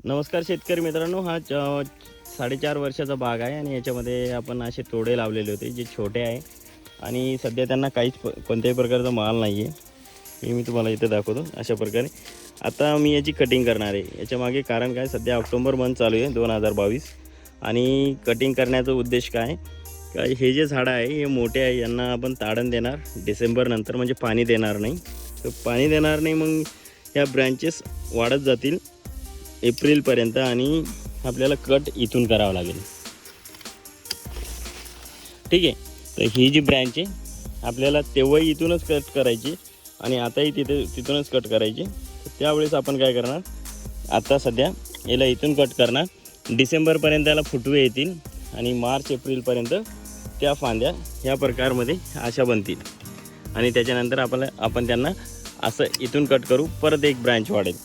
नमस्कार शेतकरी मित्रांनो, हा 4.5 वर्षाचा बाग आहे आणि याच्यामध्ये आपण असे तोडे लावलेले होते जे छोटे आहे आणि सध्या त्यांना काहीच कोणत्याही प्रकारचा माल नाही आहे। मी तुम्हाला इथे दाखवतो अशा प्रकारे। आता मी याची कटिंग करणार आहे। याच्या मागे कारण काय, सध्या ऑक्टोबर मंथ चालू आहे 2022 आणि कटिंग करण्याचा उद्देश काय काय, हे जे झाडं आहे हे मोठे आहे, यांना आपण ताडण देणार डिसेंबर नंतर, म्हणजे पाणी देणार नाही। तर पाणी देणार नाही, मग ह्या ब्रँचेस वाढत जातील एप्रिलपर्यंत आणि आपल्याला कट इथून करावं लागेल। ठीक आहे, तर ही जी ब्रँच आहे आपल्याला तेव्हाही इथूनच कट करायची आणि आताही तिथूनच कट करायची। तर त्यावेळेस आपण काय करणार, आता सध्या याला इथून कट करणार, डिसेंबरपर्यंत याला फुटवे येतील आणि मार्च एप्रिलपर्यंत त्या फांद्या ह्या प्रकारमध्ये अशा बनतील आणि त्याच्यानंतर आपण त्यांना असं इथून कट करू, परत एक ब्रँच वाढेल।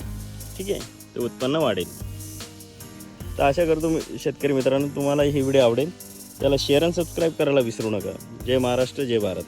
ठीक आहे, ते उत्पन्न वाढेल। तर आशा करतो शेतकरी मित्रांनो तुम्हाला ही व्हिडिओ आवडेल, त्याला शेअर आणि सबस्क्राईब करायला विसरू नका। जय महाराष्ट्र, जय भारत।